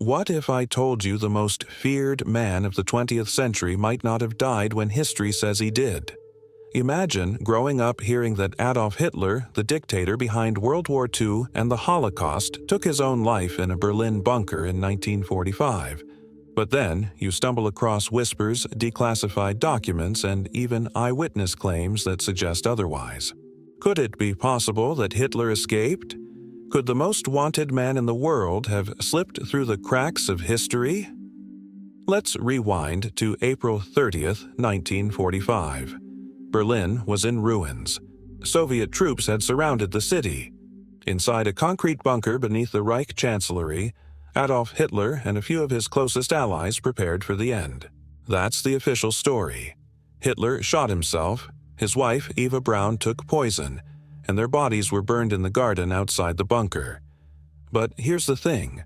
What if I told you the most feared man of the 20th century might not have died when history says he did? Imagine growing up hearing that Adolf Hitler, the dictator behind World War II and the Holocaust, took his own life in a Berlin bunker in 1945. But then you stumble across whispers, declassified documents, and even eyewitness claims that suggest otherwise. Could it be possible that Hitler escaped? Could the most wanted man in the world have slipped through the cracks of history? Let's rewind to April 30th, 1945. Berlin was in ruins. Soviet troops had surrounded the city. Inside a concrete bunker beneath the Reich Chancellery, Adolf Hitler and a few of his closest allies prepared for the end. That's the official story. Hitler shot himself, his wife Eva Braun took poison, and their bodies were burned in the garden outside the bunker. But here's the thing.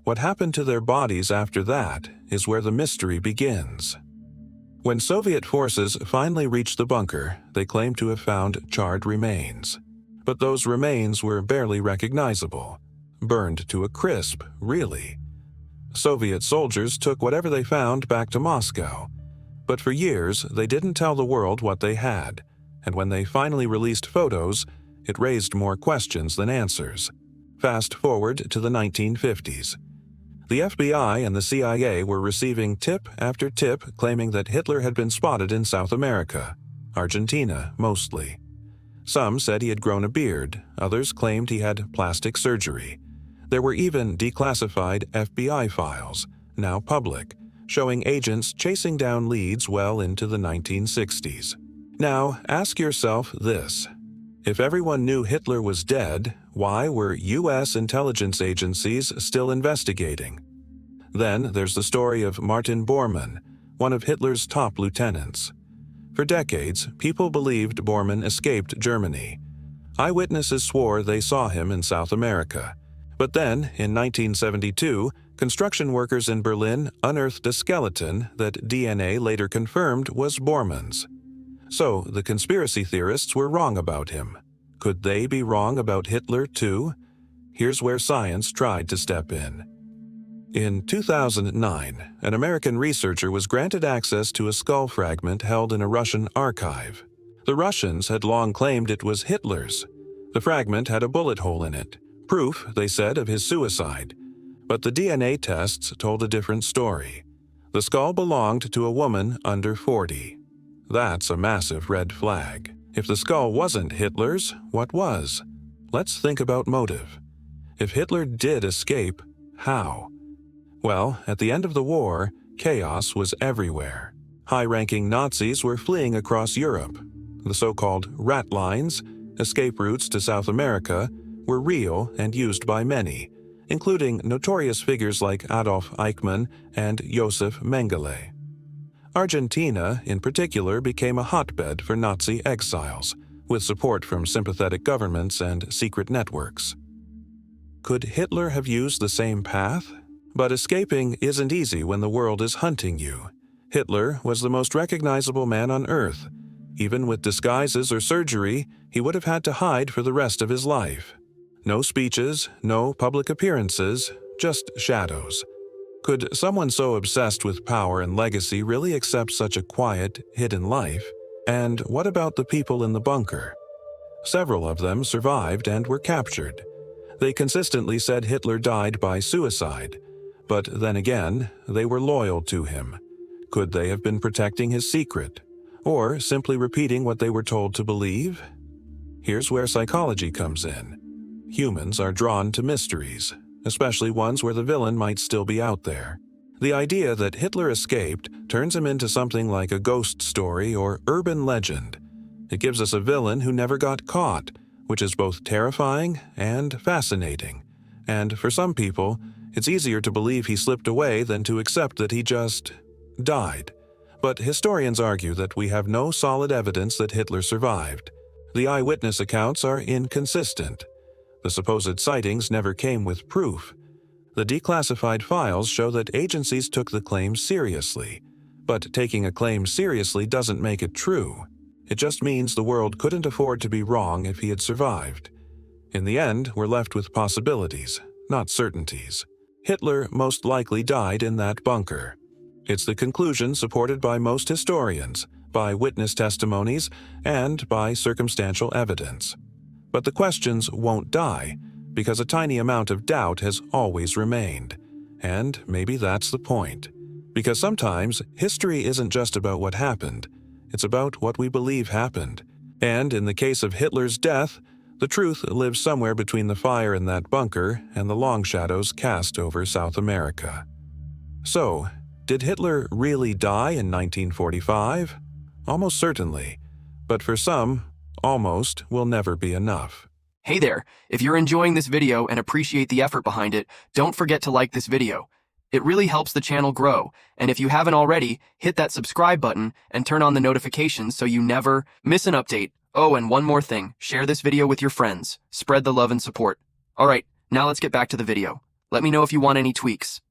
What happened to their bodies after that is where the mystery begins. When Soviet forces finally reached the bunker, they claimed to have found charred remains. But those remains were barely recognizable. Burned to a crisp, really. Soviet soldiers took whatever they found back to Moscow. But for years, they didn't tell the world what they had. And when they finally released photos, it raised more questions than answers. Fast forward to the 1950s. The FBI and the CIA were receiving tip after tip claiming that Hitler had been spotted in South America, Argentina mostly. Some said he had grown a beard, others claimed he had plastic surgery. There were even declassified FBI files, now public, showing agents chasing down leads well into the 1960s. Now, ask yourself this. If everyone knew Hitler was dead, why were U.S. intelligence agencies still investigating? Then there's the story of Martin Bormann, one of Hitler's top lieutenants. For decades, people believed Bormann escaped Germany. Eyewitnesses swore they saw him in South America. But then, in 1972, construction workers in Berlin unearthed a skeleton that DNA later confirmed was Bormann's. So, the conspiracy theorists were wrong about him. Could they be wrong about Hitler, too? Here's where science tried to step in. In 2009, an American researcher was granted access to a skull fragment held in a Russian archive. The Russians had long claimed it was Hitler's. The fragment had a bullet hole in it, proof, they said, of his suicide. But the DNA tests told a different story. The skull belonged to a woman under 40. That's a massive red flag. If the skull wasn't Hitler's, what was? Let's think about motive. If Hitler did escape, how? Well, at the end of the war, chaos was everywhere. High-ranking Nazis were fleeing across Europe. The so-called rat lines, escape routes to South America, were real and used by many, including notorious figures like Adolf Eichmann and Josef Mengele. Argentina, in particular, became a hotbed for Nazi exiles, with support from sympathetic governments and secret networks. Could Hitler have used the same path? But escaping isn't easy when the world is hunting you. Hitler was the most recognizable man on Earth. Even with disguises or surgery, he would have had to hide for the rest of his life. No speeches, no public appearances, just shadows. Could someone so obsessed with power and legacy really accept such a quiet, hidden life? And what about the people in the bunker? Several of them survived and were captured. They consistently said Hitler died by suicide. But then again, they were loyal to him. Could they have been protecting his secret? Or simply repeating what they were told to believe? Here's where psychology comes in. Humans are drawn to mysteries, especially ones where the villain might still be out there. The idea that Hitler escaped turns him into something like a ghost story or urban legend. It gives us a villain who never got caught, which is both terrifying and fascinating. And for some people, it's easier to believe he slipped away than to accept that he just died. But historians argue that we have no solid evidence that Hitler survived. The eyewitness accounts are inconsistent. The supposed sightings never came with proof. The declassified files show that agencies took the claim seriously. But taking a claim seriously doesn't make it true. It just means the world couldn't afford to be wrong if he had survived. In the end, we're left with possibilities, not certainties. Hitler most likely died in that bunker. It's the conclusion supported by most historians, by witness testimonies, and by circumstantial evidence. But the questions won't die, because a tiny amount of doubt has always remained. And maybe that's the point. Because sometimes history isn't just about what happened, it's about what we believe happened. And in the case of Hitler's death, the truth lives somewhere between the fire in that bunker and the long shadows cast over South America. So, did Hitler really die in 1945? Almost certainly. But for some, almost will never be enough. Hey there, if you're enjoying this video and appreciate the effort behind it, don't forget to like this video. It really helps the channel grow, and if you haven't already, hit that subscribe button and turn on the notifications so you never miss an update. Oh, and one more thing, share this video with your friends. Spread the love and support. Alright, now let's get back to the video. Let me know if you want any tweaks.